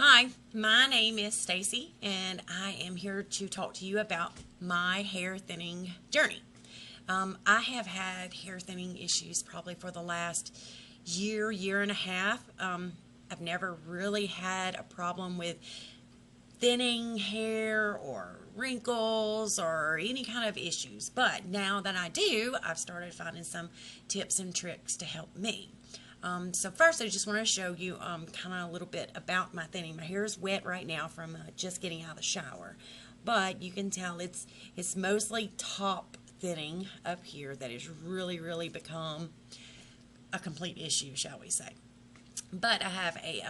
Hi, my name is Stacy, and I am here to talk to you about my hair thinning journey. I have had hair thinning issues probably for the last year and a half. I've never really had a problem with thinning hair or wrinkles or any kind of issues. But now that I do, I've started finding some tips and tricks to help me. So first, I just want to show you kind of a little bit about my thinning. My hair is wet right now from just getting out of the shower, but you can tell it's mostly top thinning up here that has really become a complete issue, shall we say. But I have a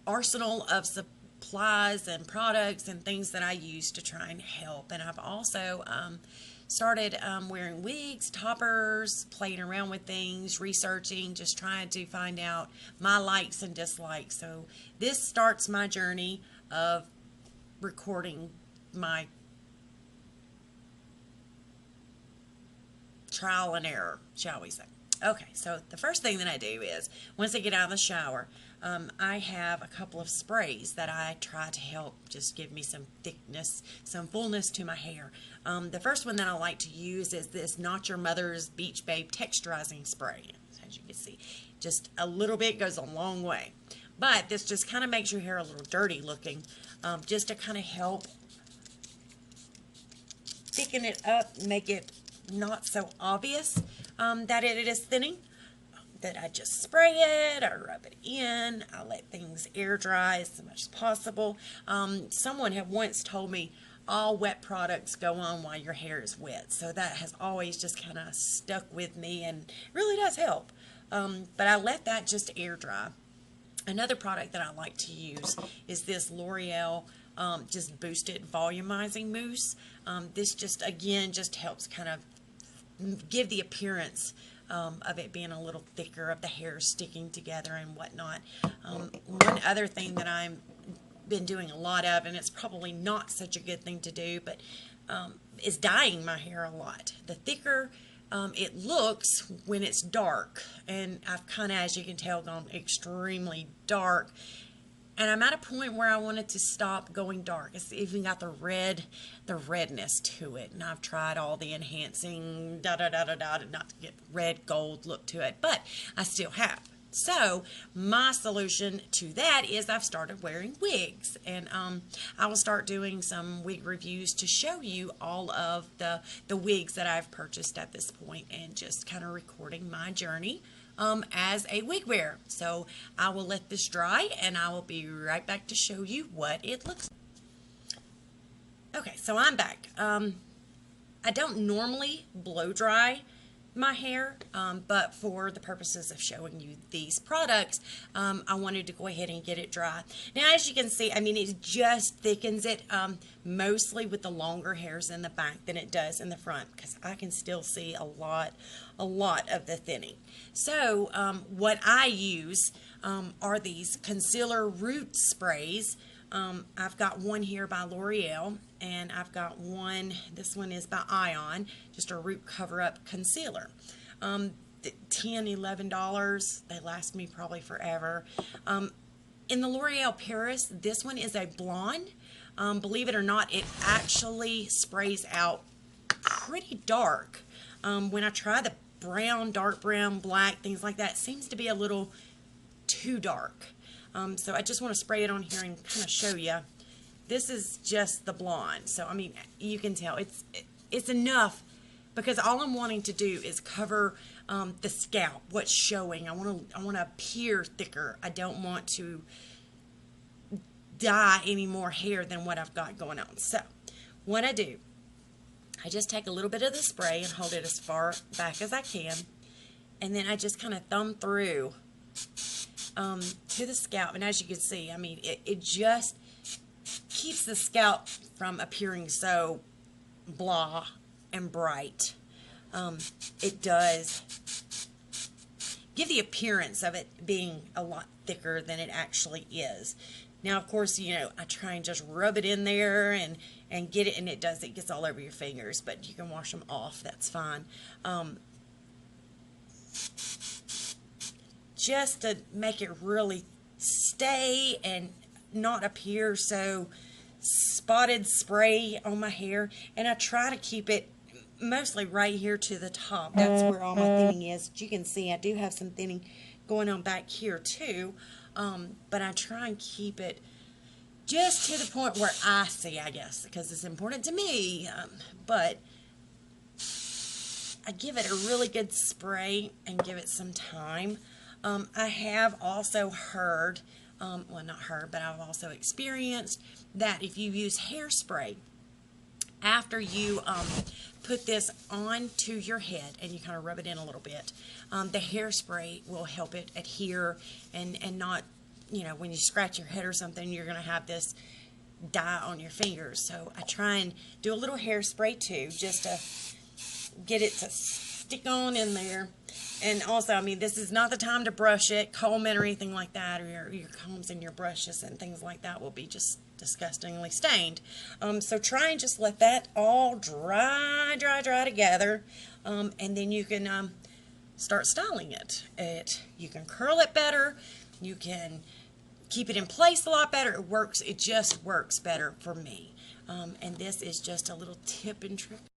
arsenal of supplies and products and things that I use to try and help. And I've also started wearing wigs, toppers, playing around with things, researching, just trying to find out my likes and dislikes. So this starts my journey of recording my trial and error, shall we say. Okay, so the first thing that I do is, once I get out of the shower, I have a couple of sprays that I try to help just give me some thickness, some fullness to my hair. The first one that I like to use is this Not Your Mother's Beach Babe Texturizing Spray. As you can see, just a little bit goes a long way. But this just kind of makes your hair a little dirty looking, just to kind of help thicken it up, make it not so obvious that it is thinning. That I just spray it, I rub it in, I let things air dry as much as possible. Someone had once told me all wet products go on while your hair is wet, so that has always just kind of stuck with me and really does help. But I let that just air dry. Another product that I like to use is this L'Oreal just boosted volumizing mousse. This just again just helps kind of give the appearance of it being a little thicker, of the hair sticking together and whatnot. One other thing that I've been doing a lot of, and it's probably not such a good thing to do, but is dyeing my hair a lot. The thicker it looks when it's dark, and I've kind of, as you can tell, gone extremely dark. And I'm at a point where I wanted to stop going dark. It's even got the redness to it. And I've tried all the enhancing, not to get red gold look to it, but I still have. So my solution to that is I've started wearing wigs, and I will start doing some wig reviews to show you all of the wigs that I've purchased at this point, and just kind of recording my journey as a wig wearer. So I will let this dry, and I will be right back to show you what it looks like. Okay, so I'm back. I don't normally blow dry my hair, but for the purposes of showing you these products, I wanted to go ahead and get it dry. Now, as you can see, I mean, it just thickens it mostly with the longer hairs in the back than it does in the front, because I can still see a lot of the thinning. So what I use are these concealer root sprays. I've got one here by L'Oreal, and I've got one, this one is by Ion, just a root cover-up concealer. $10, $11, they last me probably forever. In the L'Oreal Paris, this one is a blonde. Believe it or not, it actually sprays out pretty dark. When I try the brown, dark brown, black, things like that, it seems to be a little too dark. So I just want to spray it on here and kind of show you. This is just the blonde. So, I mean, you can tell it's enough, because all I'm wanting to do is cover the scalp, what's showing. I want to appear thicker. I don't want to dye any more hair than what I've got going on. So, what I do, I just take a little bit of the spray and hold it as far back as I can, and then I just kind of thumb through to the scalp. And as you can see, I mean, it just keeps the scalp from appearing so blah and bright. It does give the appearance of it being a lot thicker than it actually is. Now, of course, you know, I try and just rub it in there and get it, and it gets all over your fingers, but you can wash them off, that's fine. Just to make it really stay and not appear so spotted spray on my hair, and I try to keep it mostly right here to the top. That's where all my thinning is. As you can see, I do have some thinning going on back here too, but I try and keep it just to the point where I see, I guess, because it's important to me, but I give it a really good spray and give it some time. I have also heard, well, not heard, but I've also experienced that if you use hairspray after you put this onto your head and you kind of rub it in a little bit, the hairspray will help it adhere and not, you know, when you scratch your head or something, you're going to have this dye on your fingers. So I try and do a little hairspray too, just to get it to stick on in there. And also, I mean, this is not the time to brush it, comb it, or anything like that, or your combs and your brushes and things like that will be just disgustingly stained. So try and just let that all dry together, and then you can start styling it. You can curl it better, you can keep it in place a lot better. It just works better for me. And this is just a little tip and trick